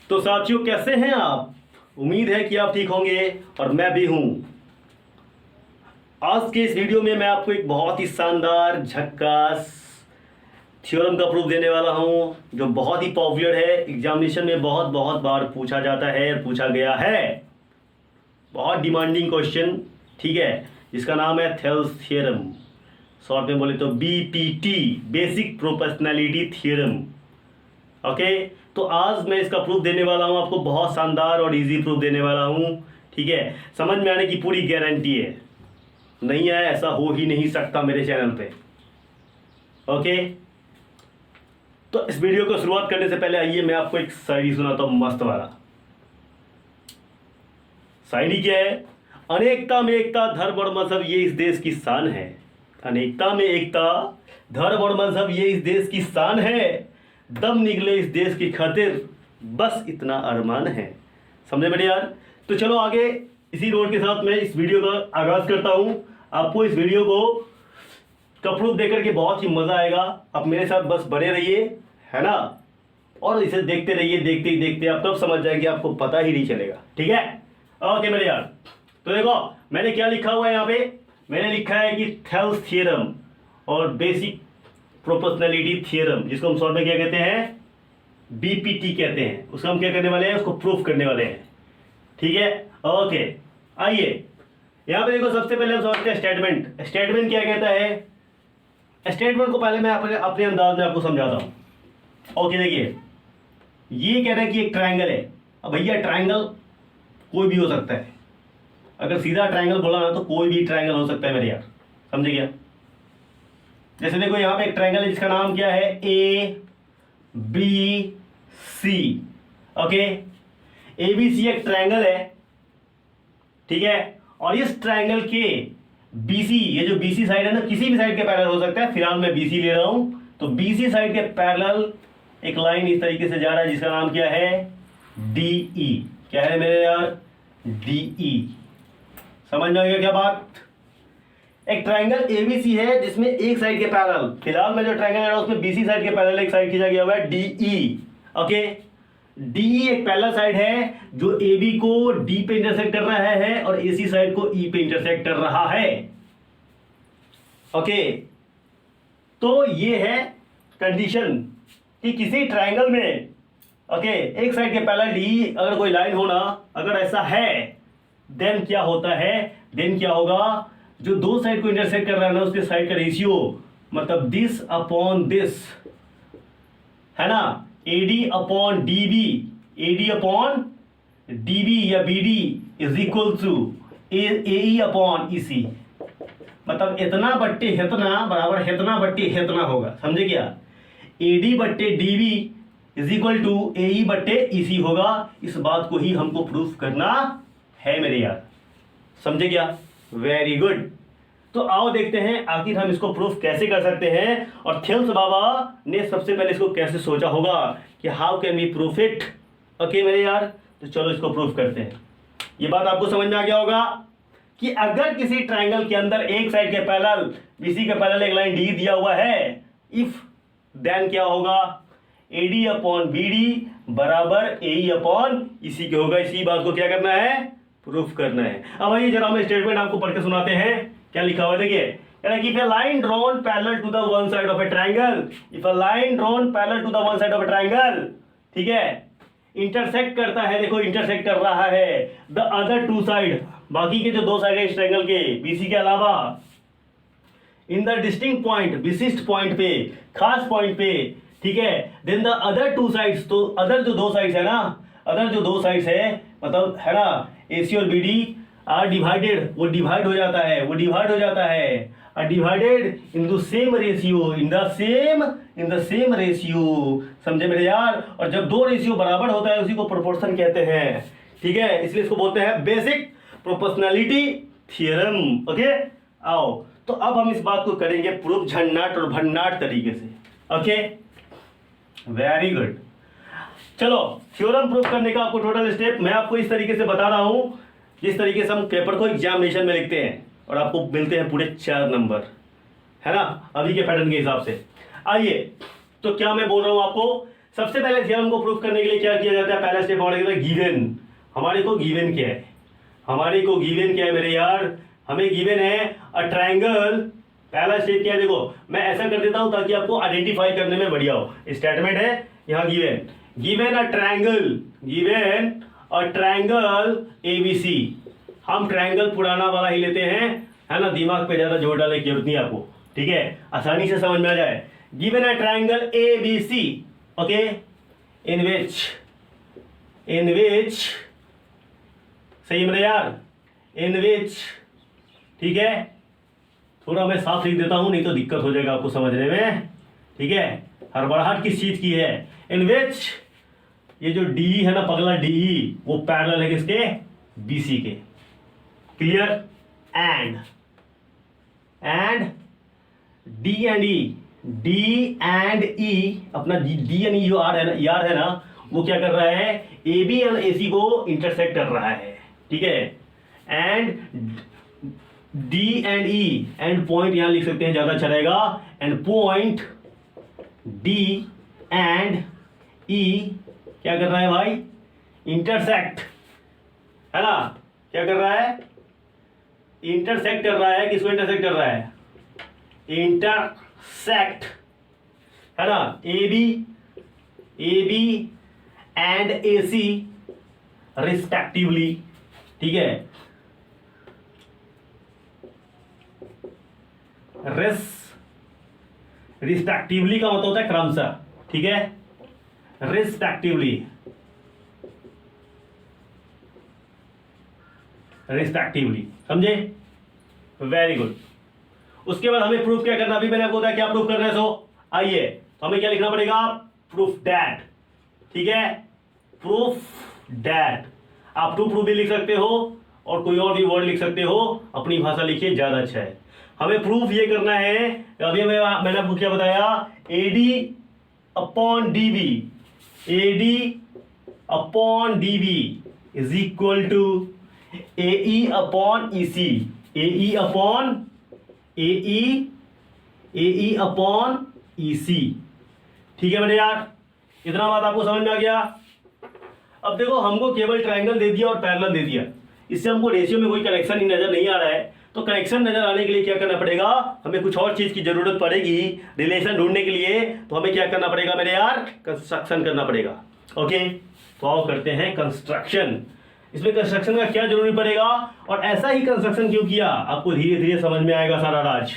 तो साथियों, कैसे हैं आप? उम्मीद है कि आप ठीक होंगे और मैं भी हूं। आज के इस वीडियो में मैं आपको एक बहुत ही शानदार झक्कास थ्योरम का प्रूफ देने वाला हूं, जो बहुत ही पॉपुलर है, एग्जामिनेशन में बहुत बहुत बार पूछा जाता है और पूछा गया है। बहुत डिमांडिंग क्वेश्चन, ठीक है, जिसका नाम है थेल्स थ्योरम। शॉर्ट में बोले तो BPT, basic proportionality theorem. Okay, तो आज मैं इसका प्रूफ देने वाला हूं आपको, बहुत शानदार और इजी प्रूफ देने वाला हूं। ठीक है, समझ में आने की पूरी गारंटी है। नहीं है, ऐसा हो ही नहीं सकता मेरे चैनल पे। ओके, तो इस वीडियो को शुरुआत करने से पहले आइए मैं आपको एक शायरी सुनाता हूं, मस्त वाला। शायरी क्या है? अनेकता में एकता, धर्म और मजहब ये इस देश की शान है। अनेकता में एकता, धर्म और मजहब ये इस देश की शान है। दम निकले इस देश की खातिर, बस इतना अरमान है। समझे मेरे यार? तो चलो आगे इसी रोड के साथ मैं इस वीडियो का आगाज करता हूं। आपको इस वीडियो को का प्रूफ देकर के बहुत ही मजा आएगा। आप मेरे साथ बस बने रहिए, है ना, और इसे देखते रहिए। देखते ही देखते आप तब समझ जाएंगे, आपको पता ही नहीं चलेगा। ठीक है, ओके मेरे यार। तो देखो मैंने क्या लिखा हुआ है यहाँ पे। मैंने लिखा है कि थेल्स थ्योरम और बेसिक प्रोपोर्शनैलिटी थ्योरम, जिसको हम शॉर्ट में क्या कहते हैं, बीपीटी कहते हैं। उसको हम क्या करने वाले हैं, उसको प्रूफ करने वाले हैं। ठीक है, ओके। आइए यहाँ पे देखो, सबसे पहले हम समझते हैं स्टेटमेंट। स्टेटमेंट क्या कहता है? स्टेटमेंट को पहले मैं अपने अंदाज में आपको समझाता हूँ। ओके, देखिए ये कह रहा है कि एक ट्राइंगल है। अब भैया ट्राइंगल कोई भी हो सकता है। अगर सीधा ट्राइंगल बोला ना तो कोई भी ट्राइंगल हो सकता है मेरे यार, समझे क्या? जैसे देखो यहाँ पे एक ट्राइंगल है जिसका नाम क्या है, A B C. Okay, A B C एक ट्राइंगल है, ठीक है। और इस ट्राइंगल के बीसी, ये जो बीसी साइड है ना, किसी भी साइड के पैरेलल हो सकता है। फिलहाल मैं बीसी ले रहा हूं, तो बीसी साइड के पैरेलल एक लाइन इस तरीके से जा रहा है जिसका नाम क्या है, डीई। क्या है मेरे यार, डीई। समझ में आ गया क्या बात? एक ट्राइंगल एबीसी है जिसमें एक साइड के पैरेलल, फिलहाल मैं जो ट्राइंगल ले रहा हूं उसमें बीसी साइड के पैरेलल एक साइड खींचा गया हुआ है, डीई। ओके, डीई एक पैरेलल साइड है जो एबी को डी पे इंटरसेक्ट कर रहा है और एसी साइड को ई पे इंटरसेक्ट कर रहा है। ओके, तो ये है कंडीशन कि किसी ट्राइंगल में, ओके, एक साइड के पैरेलल डी अगर कोई लाइन होना, अगर ऐसा है, देन क्या होता है, देन क्या होगा, जो दो साइड को इंटरसेक्ट कर रहा है ना, उसके साइड का रेशियो, मतलब दिस अपॉन दिस, है ना, AD upon DB, AD upon DB या BD is equal to AE upon EC. मतलब इतना बट्टे इतना बराबर इतना बट्टे इतना होगा। समझे क्या? एडी बट्टे डीबी इज इक्वल टू एई बट्टे ईसी होगा। इस बात को ही हमको प्रूफ करना है मेरे यार। समझे क्या? Very good. तो आओ देखते हैं आखिर हम इसको प्रूफ कैसे कर सकते हैं, और थेल्स बाबा ने सबसे पहले इसको कैसे सोचा होगा कि how can we proof it. Okay मेरे यार, तो चलो इसको प्रूफ करते हैं। ये बात आपको समझ में आ गया होगा कि अगर किसी ट्राइंगल के अंदर एक साइड के पैरेलल बीसी के पैरेलल एक लाइन डी दिया हुआ है, इफ देन क्या होगा, एडी अपॉन बीडी बराबर एई अपॉन इसी के होगा। इसी बात को क्या करना है, प्रूफ करना है। अब आइए जरा हम स्टेटमेंट आपको पढ़ के सुनाते हैं। क्या लिखा हुआ है देखिए, if a line drawn parallel to the one side of a triangle, if a line drawn parallel to the one side of a triangle, ठीक है, इंटरसेक्ट करता है, देखो इंटरसेक्ट कर रहा है the other two side, बाकी के जो दो साइड है इस ट्रायंगल के बीसी के अलावा, in the distinct point, विशिष्ट पॉइंट पे, खास पॉइंट पे, ठीक है, then the other two sides, तो अदर जो दो साइड्स है ना, अदर जो दो साइड्स है, मतलब है ना, एसी और बीडी आर डिवाइडेड, वो डिवाइड हो जाता है, वो डिवाइड हो जाता है, are divided in the same ratio, in the same ratio. समझे मेरे यार? और जब दो रेशियो बराबर होता है उसी को प्रोपोर्शन कहते हैं। ठीक है, इसलिए इसको बोलते हैं बेसिक प्रोपोर्शनैलिटी थ्योरम। ओके, आओ तो अब हम इस बात को करेंगे प्रूफ झन्नाट और भन्नाट तरीके से। Okay, very good. चलो थ्योरम प्रूफ करने का आपको टोटल स्टेप मैं आपको इस तरीके से बता रहा हूं, जिस तरीके से हम पेपर को एग्जामिनेशन में लिखते हैं, और आपको मिलते हैं पूरे 4 नंबर, है ना, अभी के पैटर्न के हिसाब से। आइए, तो क्या मैं बोल रहा हूं आपको, सबसे पहले थ्योरम को प्रूफ करने के लिए क्या किया जाता है, पहला स्टेप हमारे गिवन। हमारे को गिवन क्या है, हमारे को गिवन क्या है मेरे यार, हमें गिवन है अ ट्रायंगल। पहला स्टेप क्या है, देखो मैं ऐसा कर देता हूं ताकि आपको आइडेंटिफाई करने में बढ़िया हो। स्टेटमेंट है यहाँ given, given a triangle, given a triangle ABC. हम ट्रायंगल पुराना वाला ही लेते हैं, है ना, दिमाग पे ज्यादा जोर डालने की जरूरत नहीं आपको, ठीक है, आसानी से समझ में आ जाए। Given a triangle ABC, okay, in which सही मेरे यार, इन विच, ठीक है, थोड़ा मैं साफ लिख देता हूं नहीं तो दिक्कत हो जाएगा आपको समझने में, ठीक है। हड़बड़ाहट किस चीज की है, इन विच, ये जो डी है ना पगला डी, वो पैरेलल है किसके, बीसी के, क्लियर। एंड डी एंड ई, अपना डी एंड ई जो आर है ना, वो क्या कर रहा है, ए बी एंड ए सी को इंटरसेक्ट कर रहा है, ठीक है। And D and E, and point यहां लिख सकते हैं, ज्यादा अच्छा रहेगा। एंड पॉइंट डी एंड ई क्या कर रहा है भाई, इंटरसेक्ट, है ना, क्या कर रहा है, इंटरसेक्ट कर रहा है। किसको इंटरसेक्ट कर रहा है, इंटरसेक्ट, है ना, A B and A C respectively, ठीक है। रिस्पेक्टिवली का मतलब होता है क्रमशः, ठीक है, रिस्पेक्टिवली, समझे, वेरी गुड। उसके बाद हमें प्रूफ क्या करना, अभी मैंने आपको बताया क्या प्रूफ करना है। सो आइए, तो हमें क्या लिखना पड़ेगा, प्रूफ दैट, ठीक है, प्रूफ दैट। आप टू प्रूफ भी लिख सकते हो और कोई और भी वर्ड लिख सकते हो, अपनी भाषा लिखिए, ज्यादा अच्छा है। हमें प्रूफ ये करना है, अभी मैंने आपको क्या बताया, AD upon DB, AD upon DB is equal to AE upon EC, AE upon EC, ठीक है मेरे यार, इतना बात आपको समझ में आ गया। अब देखो हमको केवल ट्रायंगल दे दिया और पैरेलल दे दिया, इससे हमको रेशियो में कोई कनेक्शन ही नजर नहीं आ रहा है। तो कनेक्शन नजर आने के लिए क्या करना पड़ेगा, हमें कुछ और चीज की जरूरत पड़ेगी रिलेशन ढूंढने के लिए। तो हमें क्या करना पड़ेगा मेरे यार, कंस्ट्रक्शन करना पड़ेगा, ओके। तो आओ करते हैं कंस्ट्रक्शन। इसमें कंस्ट्रक्शन का क्या जरूरी पड़ेगा और ऐसा ही कंस्ट्रक्शन क्यों किया, आपको धीरे धीरे समझ में आएगा सारा राज,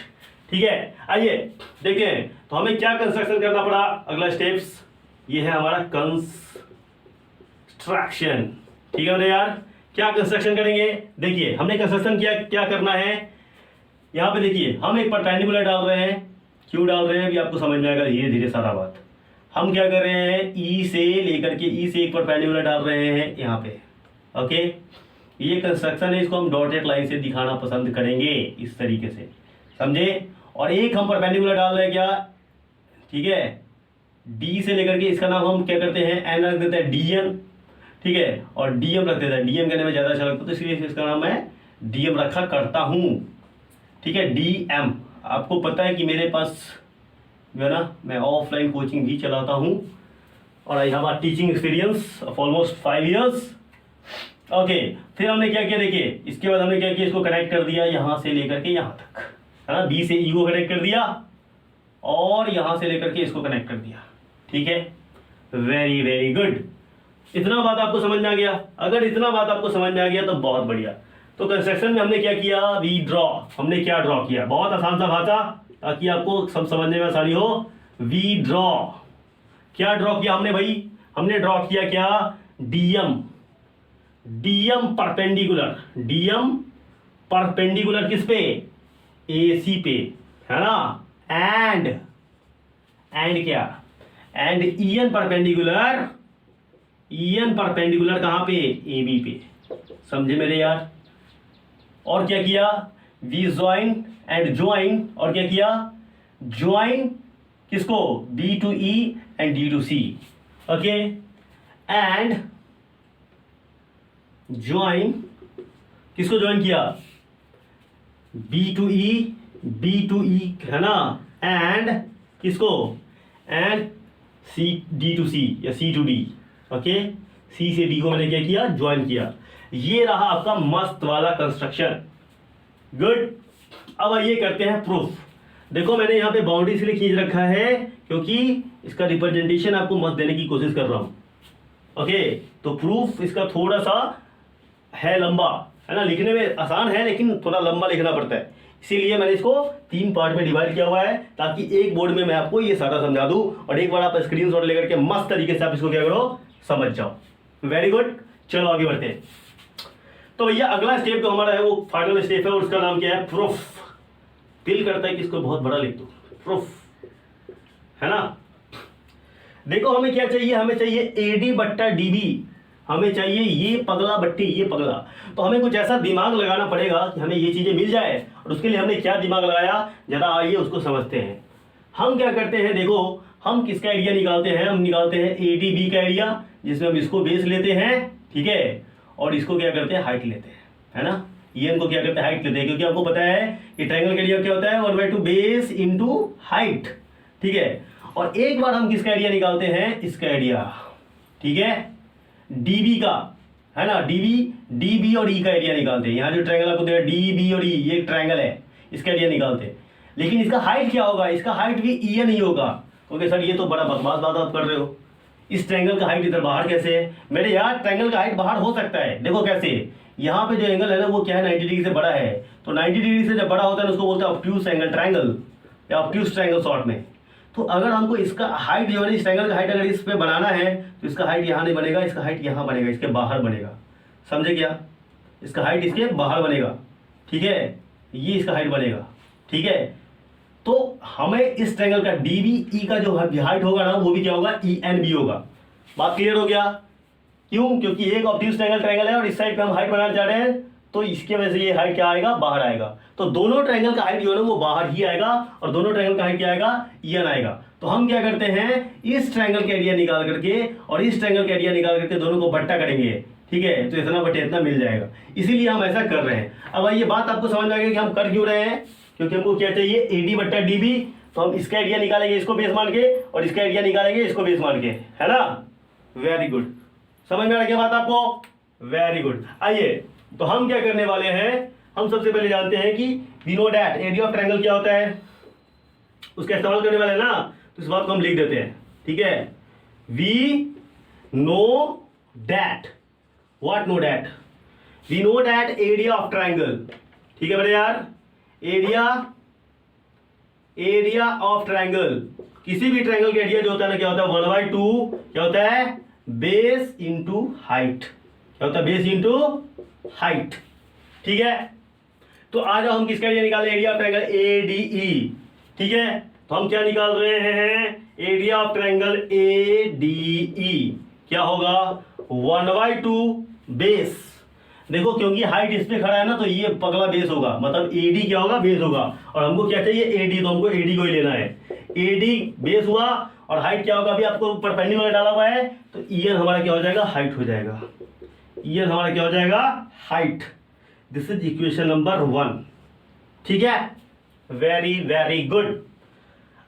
ठीक है। आइए देखें तो हमें क्या कंस्ट्रक्शन करना पड़ा। अगला स्टेप्स ये है हमारा कंस्ट्रक्शन, ठीक है मेरे यार। क्या कंस्ट्रक्शन करेंगे, देखिए हमने कंस्ट्रक्शन किया, क्या करना है, यहाँ पे देखिए हम एक परपेंडिकुलर डाल रहे हैं। क्यों डाल रहे हैं अभी आपको समझ में आएगा धीरे धीरे सारा बात। हम क्या कर रहे हैं, ई से लेकर के ई से एक परपेंडिकुलर डाल रहे हैं यहाँ पे, ओके। ये कंस्ट्रक्शन है, इसको हम डॉटेड लाइन से दिखाना पसंद करेंगे इस तरीके से, समझे। और एक हम परपेंडिकुलर डाल रहे हैं क्या, ठीक है, डी से लेकर के, इसका नाम हम क्या करते हैं, एन रख देते हैं डीएम, ठीक है, और डीएम रख देता है, डीएम कहने में ज्यादा अच्छा लगता है तो इसलिए इसका नाम मैं डीएम रखा करता हूं, ठीक है, डीएम। आपको पता है कि मेरे पास जो है ना, मैं ऑफलाइन कोचिंग भी चलाता हूं और I have a teaching experience of almost 5 years, okay. फिर हमने क्या किया, देखिए इसके बाद हमने क्या किया, इसको कनेक्ट कर दिया यहां से लेकर के यहां तक, है ना, बी से ई को कनेक्ट कर दिया और यहां से लेकर के इसको कनेक्ट कर दिया, ठीक है, वेरी वेरी गुड। इतना बात आपको समझ में आ गया। अगर इतना बात आपको समझ में आ गया तो बहुत बढ़िया। तो कंस्ट्रक्शन में हमने क्या किया, वी ड्रॉ। हमने क्या ड्रॉ किया, बहुत आसान सा भाषा ताकि आपको सब समझने में आसानी हो। वी ड्रॉ, क्या ड्रॉ किया हमने भाई, हमने ड्रॉ किया क्या, DM, DM perpendicular, DM perpendicular किस पे, एसी पे, है ना। एंड क्या, and EN perpendicular, EN perpendicular कहां पे, ए बी पे, समझे मेरे यार। और क्या किया, वी ज्वाइन एंड ज्वाइन, और क्या किया, ज्वाइन किसको, B to E and D to C, okay. And join किसको ज्वाइन किया, बी टू ई, है ना। एंड किसको, and C D to C या C to D, okay, C से डी को मैंने क्या किया, ज्वाइन किया। ये रहा आपका मस्त वाला कंस्ट्रक्शन। गुड। अब आइए करते हैं प्रूफ। देखो मैंने यहाँ पे बाउंड्री इसलिए खींच रखा है क्योंकि इसका रिप्रेजेंटेशन आपको मस्त देने की कोशिश कर रहा हूँ, ओके। तो प्रूफ इसका थोड़ा सा है लंबा, है ना, लिखने में आसान है लेकिन थोड़ा लंबा लिखना पड़ता है, इसीलिए मैंने इसको 3 पार्ट में डिवाइड किया हुआ है ताकि एक बोर्ड में मैं आपको ये सारा समझा दूं और एक बार आप स्क्रीनशॉट लेकर के मस्त तरीके से आप इसको क्या करो, समझ जाओ। Very good. चलो आगे बढ़ते हैं। तो भैया अगला स्टेप जो हमारा है वो फाइनल स्टेप है और उसका नाम क्या है, प्रूफ। दिल करता है कि इसको बहुत बड़ा लिख दो, प्रूफ, है ना। देखो हमें क्या चाहिए, हमें चाहिए एडी बट्टा डीबी, हमें चाहिए ये पगला बट्टी, ये पगला। तो हमें कुछ ऐसा दिमाग लगाना पड़ेगा कि हमें ये चीजें मिल जाए, और उसके लिए हमने क्या दिमाग लगाया, जरा आइए उसको समझते हैं। हम क्या करते हैं, देखो हम किसका एरिया निकालते हैं, हम निकालते हैं एडीबी का एरिया, जिसमें हम इसको बेस लेते हैं, ठीक है, और इसको क्या करते हैं, हाइट लेते हैं, है ना। ये इनको क्या करते हैं, हाइट लेते हैं, क्योंकि आपको पता है कि ट्रायंगल का एरिया क्या होता है, 1/2 बेस इंटू हाइट, ठीक है। और एक बार हम किसका एरिया निकालते हैं, इसका एरिया, ठीक है, डीबी का, है ना, डीबी और ई का एरिया निकालते हैं। यहाँ जो ट्रायंगल आपको दे रहा है डीबी और ई, ये ट्रायंगल है, इसका एरिया निकालते हैं। लेकिन इसका हाइट क्या होगा, इसका हाइट भी ई एन ही होगा। ओके सर, ये तो बड़ा बकवास बात आप कर रहे हो, इस ट्रायंगल का हाइट इधर बाहर कैसे है। मेरे यार ट्रायंगल का हाइट बाहर हो सकता है, देखो कैसे, यहाँ पे जो एंगल है ना वो क्या है, 90 डिग्री से बड़ा है। तो 90 डिग्री से जब बड़ा होता है उसको बोलते हैं ऑब्ट्यूस एंगल ट्रायंगल या ऑब्ट्यूस ट्रायंगल शॉर्ट में। तो अगर हमको इसका हाइट जो है, इस ट्रायंगल का हाइट अगर इस पे बनाना है तो इसका हाइट यहाँ नहीं बनेगा, इसका हाइट यहाँ बनेगा, इसके बाहर बनेगा, समझे क्या, इसका हाइट इसके बाहर बनेगा, ठीक है, ये इसका हाइट बनेगा, ठीक है। तो हमें इस ट्रायंगल का डीबी का जो हाइट होगा ना वो भी क्या होगा, ई एन बी होगा। बात क्लियर हो गया। क्यों, क्योंकि एक ऑब्ट्यूस ट्रायंगल है और इस साइड पे हम हाइट बनाना चाह रहे हैं, तो इसके वजह से ये हाइट क्या आएगा, बाहर आएगा। तो दोनों ट्रायंगल का हाइट जो है ना वो बाहर ही आएगा और दोनों ट्रायंगल का हाइट क्या आएगा, ई एन आएगा। तो हम क्या करते हैं, इस ट्रायंगल का एरिया निकाल करके और इस ट्रायंगल का एरिया निकाल करके दोनों को बट्टा करेंगे, ठीक है, तो इतना बटे इतना मिल जाएगा। इसीलिए हम ऐसा कर रहे हैं। अब ये बात आपको समझ में आ गई कि हम कर क्यों रहे हैं, क्योंकि हमको क्या चाहिए, एडी बट्टा डीबी। तो हम इसका एरिया निकालेंगे इसको बेस मान के और इसका एरिया निकालेंगे इसको बेस मान के, है ना। वेरी गुड, समझ में आ गया बात आपको, वेरी गुड। आइए तो हम क्या करने वाले हैं, हम सबसे पहले जानते हैं कि we know that area of triangle क्या होता है, उसका इस्तेमाल करने वाले ना, तो इस बात को हम लिख देते हैं, ठीक है। We know that, what know that, we know that area of triangle, ठीक है बड़े यार, एरिया ऑफ ट्रायंगल, किसी भी ट्रायंगल का एरिया जो होता है ना क्या होता है, 1/2 क्या होता है, बेस इंटू हाइट, क्या होता है, बेस इंटू हाइट, ठीक है। तो आ जाओ हम किसका एरिया निकालें, एरिया ऑफ ट्रायंगल एडीई, ठीक है। तो हम क्या निकाल रहे हैं, एरिया ऑफ ट्रायंगल एडीई क्या होगा, 1/2 बेस। देखो क्योंकि हाइट इस पे खड़ा है ना तो ये पगला बेस होगा, मतलब एडी क्या होगा, बेस होगा। और हमको क्या चाहिए, एडी, तो हमको एडी को ही लेना है। एडी बेस हुआ और हाइट क्या होगा, अभी आपको परपेंडिकुलर डाला हुआ है तो ईएन हमारा क्या हो जाएगा, हाइट हो जाएगा। ईएन हमारा क्या हो जाएगा, height. This is equation number 1, ठीक है, वेरी वेरी गुड।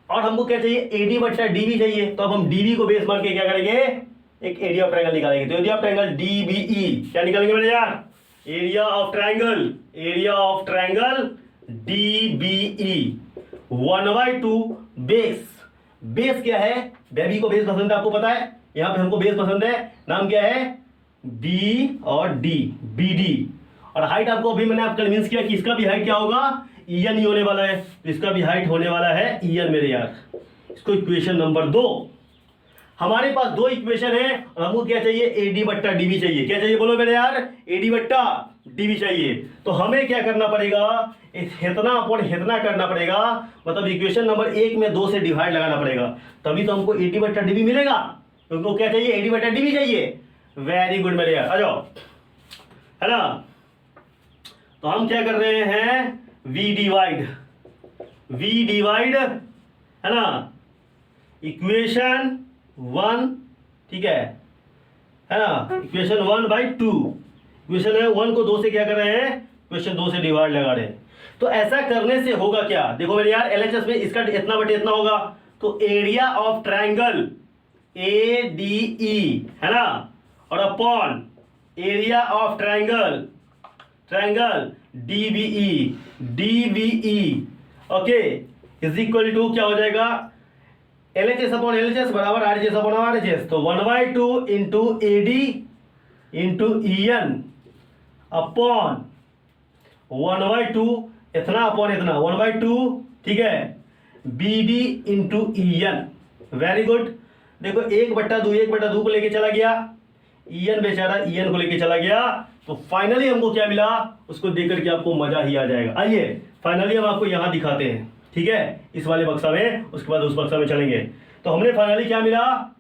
और हमको क्या चाहिए, एडी बट्टा डीबी चाहिए। तो अब हम डीबी को बेस मान के क्या करेंगे, एक एरिया ऑफ ट्रायंगल निकालेंगे। तो एरिया ऑफ ट्रायंगल डीबीई क्या निकालेंगे मेरे यार, area of triangle, area of triangle DBE 1/2 base. Base क्या है, बेबी को बेस पसंद है, आपको पता है, यहां पे हमको बेस पसंद है, नाम क्या है, बी और डी, बी डी। और हाइट आपको अभी मैंने आपको कन्विंस किया कि इसका भी हाइट क्या होगा, ईएन ही होने वाला है, तो इसका भी हाइट होने वाला है ईएन मेरे यार। इसको इक्वेशन नंबर 2। हमारे पास 2 इक्वेशन है और हमको क्या चाहिए, एडी बट्टा डीबी चाहिए। क्या चाहिए बोलो मेरे यार, एडी बट्टा डीबी चाहिए। तो हमें क्या करना पड़ेगा, इतना अपॉन इतना करना पड़ेगा, मतलब इक्वेशन नंबर 1 में 2 से डिवाइड लगाना पड़ेगा, तभी तो हमको एडी बट्टा डीबी मिलेगा। तो हमको क्या चाहिए, एडी बट्टा डीबी चाहिए। वेरी गुड मेरे यार, आ जाओ, है ना। तो हम क्या कर रहे हैं, वी डिवाइड, है ना, इक्वेशन 1, ठीक है ना, इक्वेशन 1/2। इक्वेशन 1 को 2 से क्या कर रहे हैं, इक्वेशन 2 से डिवाइड लगा रहे हैं। तो ऐसा करने से होगा क्या, देखो मेरे यार, एलएचएस में इसका इतना बटे इतना होगा, तो एरिया ऑफ ट्रायंगल ADE है ना, और upon area of triangle DBE okay is equal to क्या हो जाएगा, LHS अपॉन LHS बराबर RHS अपॉन RHS, तो 1/2 into AD into EN upon 1/2 इतना अपॉन इतना 1/2 ठीक है, BD into EN। Very good. देखो 1/2 को लेके चला गया, EN बेचारा EN को लेके चला गया, तो फाइनली हमको क्या मिला उसको देख करके आपको मजा ही आ जाएगा। आइए फाइनली हम आपको यहां दिखाते हैं, ठीक है, इस वाले बक्सा में, उसके बाद उस बक्सा में चलेंगे। तो हमने फाइनली क्या मिला,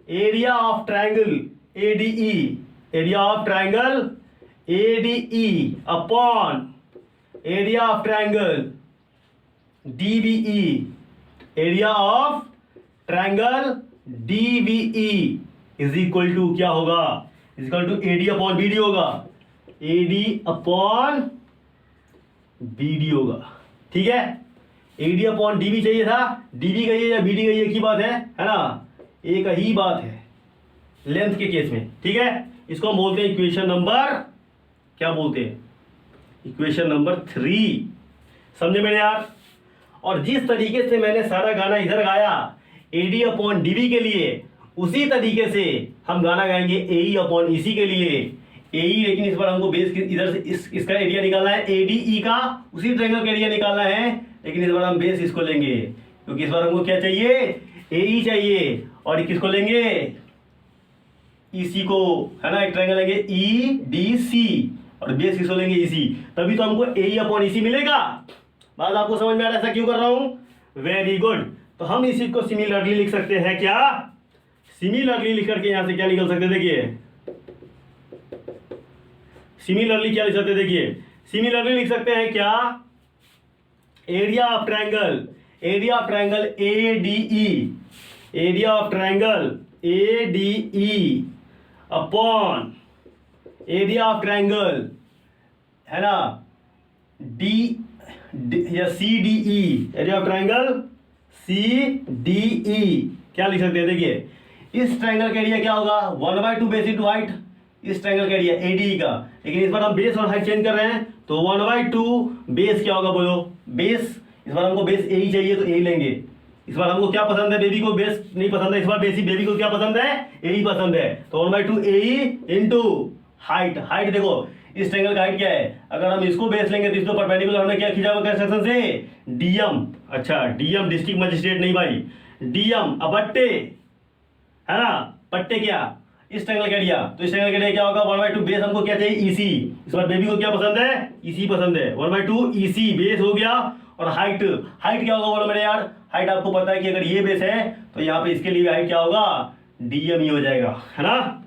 area of triangle ADE upon area of triangle DBE, area of triangle DBE is equal to क्या होगा, is equal to AD upon BD होगा, AD अपॉन BD होगा, ठीक है। AD अपॉन DB चाहिए था, DB कहिए या BD कहिए, एक ही बात है ना, एक ही बात है लेंथ के केस में, ठीक है। इसको हम बोलते हैं इक्वेशन नंबर, क्या बोलते हैं, इक्वेशन नंबर 3, समझे मेरे यार। और जिस तरीके से मैंने सारा गाना इधर गाया AD अपॉन DB के लिए, उसी तरीके से हम गाना गाएंगे AE अपॉन EC के लिए। AE लेकिन इस बार हमको बेस इधर से इसका एरिया निकालना है, ADE का उसी ट्रायंगल का एरिया निकालना है, लेकिन इस बार हम बेस इसको लेंगे, क्योंकि इस बार हमको क्या चाहिए, AE चाहिए, और किसको लेंगे, EC को, है ना, एक ट्रायंगल लेंगे EDC और बेस किसको लेंगे EC, तभी तो हमको AE अपॉन EC मिलेगा। बात आपको समझ में आ रहा है ऐसा क्यों कर रहा हूं, वेरी गुड। तो हम इस चीज को सिमिलरली लिख सकते हैं, क्या, सिमिलरली लिख करके यहां से क्या निकल सकते, देखिए सिमिलरली क्या लिख सकते, देखिए सिमिलरली लिख सकते हैं क्या, area of triangle ADE upon area of triangle, है ना, या CDE, area of triangle CDE क्या लिख सकते हैं, देखिए इस ट्रायंगल का एरिया क्या होगा, 1/2 बेस इंटू हाइट, इस ट्रायंगल का एरिया ADE का, लेकिन इस बार हम बेस और हाइट चेंज कर रहे हैं, तो 1/2 बेस क्या होगा, बोलो बेस, इस बार हमको बेस AE चाहिए तो AE लेंगे। इस बार हमको क्या पसंद है, बेबी को बेस नहीं पसंद है, इस बार बेबी को क्या पसंद है, AE पसंद है, तो 1/2 AE इंटू हाइट। देखो इस ट्रायंगल का हाइट क्या है, अगर हम इसको बेस लेंगे तो इसको परपेंडिकुलर हमने क्या खींचा हुआ सेक्शन से, DM, अच्छा DM डिस्ट्रिक्ट मजिस्ट्रेट नहीं भाई, DM अबट्टे, है ना, पट्टे क्या, इस ट्रायंगल का एरिया, तो इस ट्रायंगल का एरिया क्या होगा, 1/2 बेस हमको क्या चाहिए EC, इस बार बेबी को क्या पसंद है, EC पसंद है, 1/2 EC बेस हो गया, और हाइट क्या होगा बोलो मेरे यार, हाइट आपको पता है कि अगर ये बेस है तो यहाँ पे इसके लिए हाइट क्या होगा, DM ही हो जाएगा, है ना,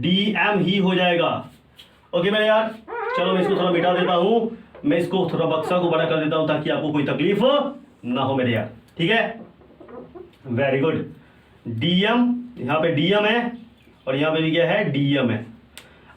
DM ही हो जाएगा। ओके मेरे यार, चलो मैं इसको थोड़ा मिटा देता हूँ, मैं इसको थोड़ा बक्सा को बड़ा कर देता हूँ ताकि आपको कोई तकलीफ ना हो मेरे यार, ठीक है, वेरी गुड। DM, यहाँ पे DM है और यहाँ पे भी क्या है, DM है।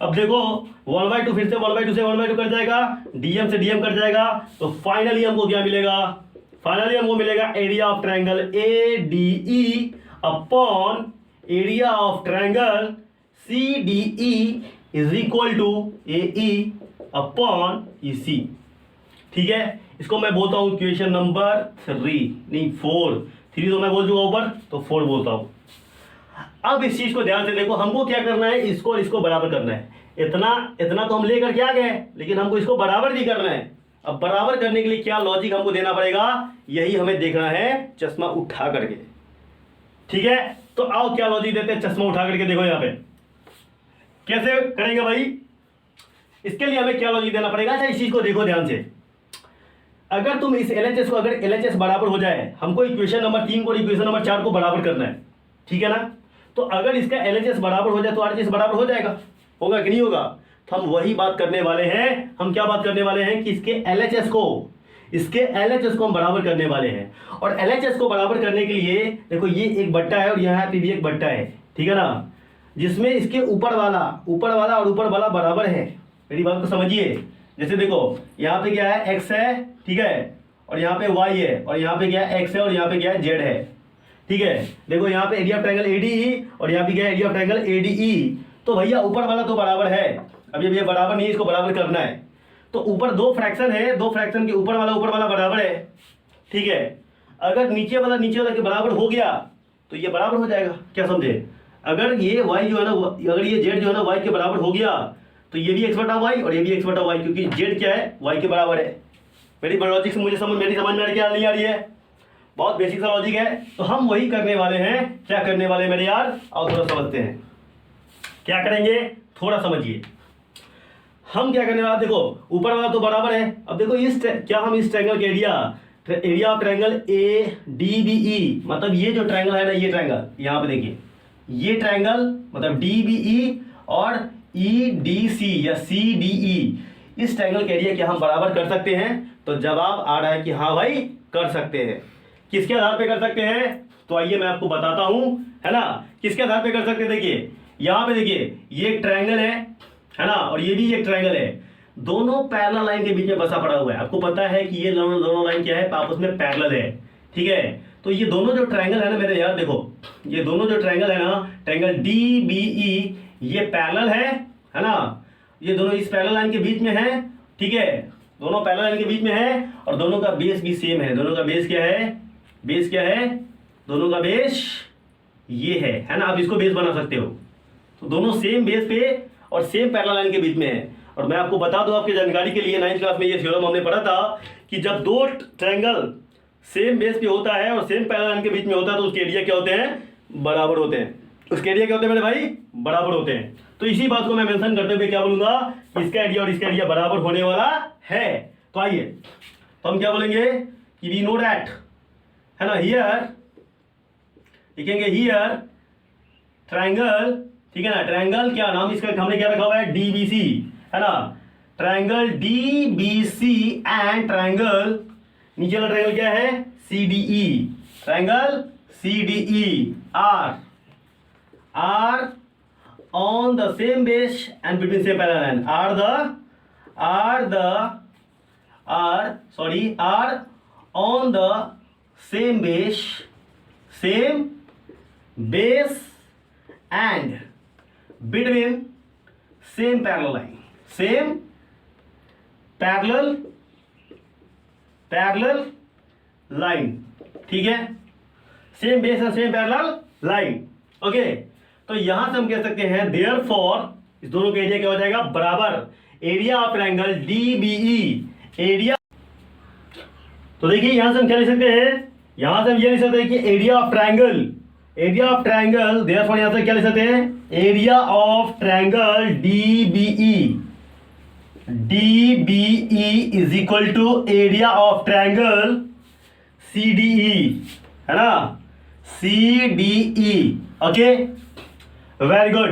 अब देखो 1/2 फिर से 1/2 से 1/2 कट जाएगा, DM से DM कट जाएगा, तो फाइनली हमको क्या मिलेगा, फाइनली हमको मिलेगा area of triangle ADE upon area of triangle CDE is equal to AE upon EC, ठीक है। इसको मैं बोलता हूं इक्वेशन नंबर 3, नहीं 4, 3 तो मैं बोल चुका ऊपर, तो 4 बोलता हूं। अब इस चीज को ध्यान से देखो, हमको क्या करना है, इसको और इसको बराबर करना है, इतना तो हम लेकर के आ गए, लेकिन हमको इसको बराबर भी करना है। अब बराबर करने के लिए क्या लॉजिक हमको देना पड़ेगा, यही हमें देखना है चश्मा उठा करके, ठीक है। तो आओ क्या लॉजिक देते हैं, चश्मा उठा करके देखो यहाँ पे कैसे करेंगे भाई, इसके लिए हमें क्या लॉजिक देना पड़ेगा। अच्छा इस चीज को देखो ध्यान से, अगर तुम इस LHS को, अगर LHS बराबर हो जाए, हमको इक्वेशन नंबर 3 को और इक्वेशन नंबर 4 को बराबर करना है, ठीक है ना, तो अगर इसका LHS बराबर हो जाए तो RHS बराबर हो जाएगा, होगा कि नहीं होगा, तो हम वही बात करने वाले हैं। हम क्या बात करने वाले हैं कि इसके LHS को हम बराबर करने वाले हैं, और LHS को बराबर करने के लिए देखो ये एक बट्टा है और यहाँ पे भी एक बट्टा है, ठीक है ना, जिसमें इसके ऊपर वाला और ऊपर वाला बराबर है। मेरी बात को समझिए, जैसे देखो यहाँ पे क्या है, x है, ठीक है, और यहाँ पे y है, और यहाँ पे क्या है, x है, और यहाँ पे क्या है, z है, ठीक है। देखो यहाँ पे एरिया ऑफ ट्रायंगल एडीई और यहाँ पे क्या है, एरिया ऑफ ट्रायंगल एडीई। तो भैया ऊपर वाला तो बराबर है, अब ये बराबर नहीं है, इसको बराबर करना है। तो ऊपर दो फ्रैक्शन है, दो फ्रैक्शन के ऊपर वाला बराबर है, ठीक है। अगर नीचे वाला के बराबर हो गया तो ये बराबर हो जाएगा, क्या समझे। अगर ये y जो है ना, अगर ये z जो है ना y के बराबर हो गया तो ये भी x बटा y और ये भी x बटा y, क्योंकि z क्या है, y के बराबर है। मेरी लॉजिक से मेरी समझ में आ रही है, बहुत बेसिक सा लॉजिक है। तो हम वही करने वाले हैं, क्या करने वाले हैं मेरे यार, और थोड़ा समझते हैं क्या करेंगे, थोड़ा समझिए। हम क्या करने वाले, देखो ऊपर वाला तो बराबर है। अब देखो क्या हम इस ट्रायंगल के area of triangle A D B E, मतलब ये जो ट्रायंगल है ना, ये ट्रायंगल यहाँ पे देखिए, ये ट्रायंगल मतलब डी बी ई और ई डी सी या सी डी ई, इस ट्रायंगल के एरिया क्या हम बराबर कर सकते हैं। तो जवाब आ रहा है कि हाँ भाई कर सकते हैं। किसके आधार पे कर सकते हैं, तो आइए मैं आपको बताता हूं, है ना, किसके आधार पे कर सकते हैं। देखिए यहाँ पे देखिए, ये एक ट्रायंगल है ना, और ये भी एक ट्रायंगल है, दोनों पैरेलल लाइन के बीच में बसा पड़ा हुआ है। आपको पता है कि ये दोनों लाइन क्या है, आपस में पैरेलल है, ठीक है। तो ये दोनों जो ट्रायंगल है ना मेरे यार, देखो ये दोनों जो ट्रायंगल है ना, ट्रायंगल डी बी ई, ये पैरेलल है ना, ये दोनों इस पैरेलल लाइन के बीच में है, ठीक है, दोनों पैरेलल लाइन के बीच में है, और दोनों का बेस भी सेम है। दोनों का बेस क्या है, बेस क्या है, दोनों का बेस ये है ना। आप इसको बेस बना सकते हो, तो दोनों सेम बेस पे और सेम पैरेलल लाइन के बीच में है। और मैं आपको बता दूं आपकी जानकारी के लिए, 9th क्लास में ये थ्योरम हमने पढ़ा था कि जब दो ट्रायंगल सेम बेस पे होता है और सेम पैरेलल लाइन के बीच में होता है तो उसके एरिया क्या होते हैं, बराबर होते हैं। उसके एरिया क्या होते हैं मेरे भाई, बराबर होते हैं। तो इसी बात को मैं मेंशन करते हुए क्या बोलूंगा, इसका एरिया और इसका एरिया बराबर होने वाला है। तो आइए, तो हम क्या बोलेंगे कि वी नो दैट, है ना, हियर लिखेंगे, हियर ट्रायंगल, ठीक है ना, ट्रायंगल क्या नाम इसका हमने क्या रखा हुआ है, डीबीसी, है ना, ट्रायंगल डीबीसी एंड ट्रायंगल, नीचे वाला ट्रायंगल क्या है, CDE, triangle CDE are on the same base and between same parallel line, are on the same base and between same parallel line, same parallel line, ठीक है, same base और same parallel line, okay. तो यहां से हम कह सकते हैं देयरफॉर इस दोनों का एरिया क्या हो जाएगा, बराबर, area of triangle DBE, area. तो देखिए यहां से हम क्या लिख सकते हैं, यहां से हम ये लिख सकते हैं कि एरिया ऑफ ट्रायंगल देयरफॉर यहां से क्या लिख सकते हैं, area of triangle DBE is equal to area of triangle CDE, है ना, सीडीई, ओके, वेरी गुड।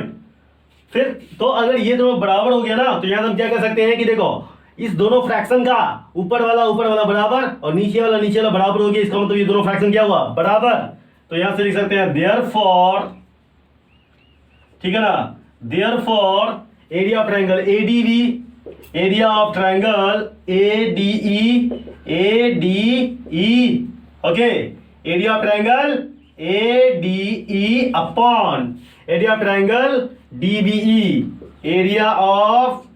फिर तो अगर ये दोनों बराबर हो गया ना, तो यहां हम क्या कर सकते हैं कि देखो इस दोनों फ्रैक्शन का ऊपर वाला बराबर और नीचे वाला बराबर हो गया, इसका मतलब ये दोनों फ्रैक्शन क्या हुआ, बराबर। तो यहां से लिख सकते हैं देयरफॉर, ठीक है ना, therefore area of triangle ADB, area of triangle ADE, okay, area of triangle ADE upon area of triangle DBE, area of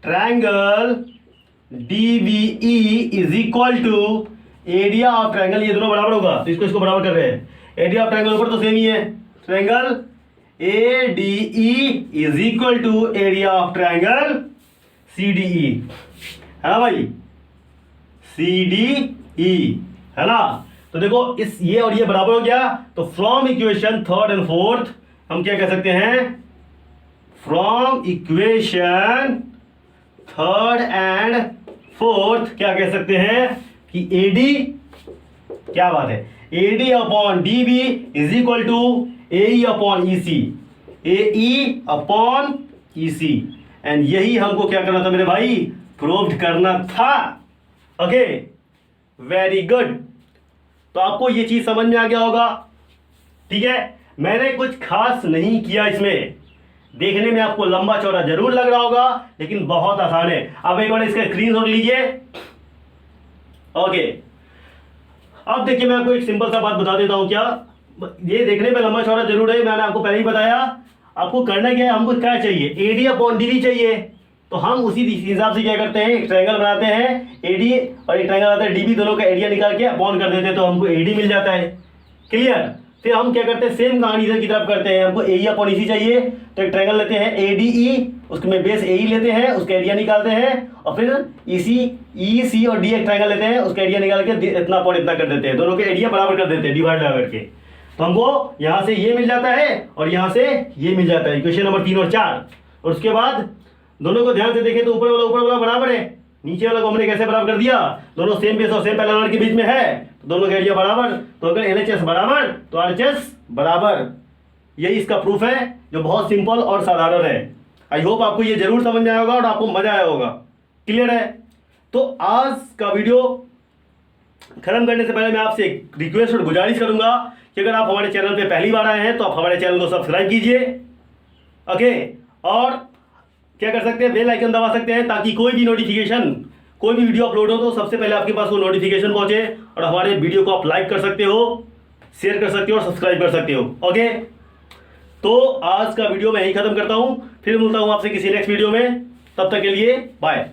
triangle DBE is equal to area of triangle, ये दोनों बराबर होगा तो इसको बराबर कर रहे हैं, एरिया ऑफ ट्रायंगल ऊपर तो सेम ही है, triangle ADE is equal to area of triangle CDE, है ना भाई, CDE, है ना। तो देखो इस ये और ये बराबर हो गया, तो from equation third and fourth हम क्या कह सकते हैं, from equation third and fourth क्या कह सकते हैं कि AD, क्या बात है, AD upon DB is equal to AE upon EC, AE upon EC, and यही हमको क्या करना था मेरे भाई, प्रूव करना था, ओके, वेरी गुड। तो आपको ये चीज समझ में आ गया होगा, ठीक है। मैंने कुछ खास नहीं किया इसमें, देखने में आपको लंबा चौड़ा जरूर लग रहा होगा लेकिन बहुत आसान है। अब एक बार इसका स्क्रीनशॉट लीजिए, ओके। अब देखिए मैं आपको एक सिंपल सा बात बता देता हूं, क्या ये देखने में लंबा चौड़ा जरूर है, मैंने आपको पहले ही बताया। आपको करना क्या है, हमको क्या चाहिए, एडी अपॉन डी चाहिए। तो हम उसी हिसाब से क्या करते हैं, एक ट्रायंगल बनाते हैं, एडी और एक ट्रायंगल आता है डीबी, दोनों का एरिया निकाल के अपॉन कर देते हैं, तो हमको एडी मिल जाता है। क्लियर। फिर हम क्या करते हैं, सेम कहानी इधर की तरफ करते हैं, हमको ए अपॉन ईसी चाहिए, तो एक ट्रायंगल लेते हैं ए डी ई, उसमें बेस ए लेते हैं, उसका एरिया निकालते हैं, और फिर ईसी ई सी और डी एक ट्रायंगल लेते हैं, उसका एरिया निकाल के इतना अपॉन इतना कर देते हैं, दोनों के एरिया बराबर कर देते हैं डिवाइड करके। तो हमको यहाँ से ये मिल जाता है और यहाँ से ये मिल जाता है, इक्वेशन नंबर 3 और 4। और उसके बाद दोनों को ध्यान से देखें तो ऊपर वाला बराबर है, नीचे वाला को हमने कैसे बराबर कर दिया, दोनों सेम बेस और सेम पैरेलल के बीच में है, तो दोनों का एरिया बराबर। तो अगर एलएचएस बराबर तो आरएचएस बराबर। यही इसका प्रूफ है, जो बहुत सिंपल और साधारण है। आई होप आपको ये जरूर समझ में आया होगा और आपको मजा आया होगा। क्लियर है। तो आज का वीडियो खत्म करने से पहले मैं आपसे एक रिक्वेस्ट और गुजारिश करूंगा कि अगर आप हमारे चैनल पे पहली बार आए हैं तो आप हमारे चैनल को सब्सक्राइब कीजिए। ओके। और क्या कर सकते हैं, बेल आइकन दबा सकते हैं, ताकि कोई भी नोटिफिकेशन, कोई भी वीडियो अपलोड हो तो सबसे पहले आपके पास वो नोटिफिकेशन पहुंचे। और हमारे वीडियो को आप लाइक कर सकते हो, शेयर कर सकते हो और सब्सक्राइब कर सकते हो। ओके। तो आज का वीडियो मैं यही खत्म करता हूं, फिर मिलता हूं आपसे किसी नेक्स्ट वीडियो में। तब तक के लिए बाय।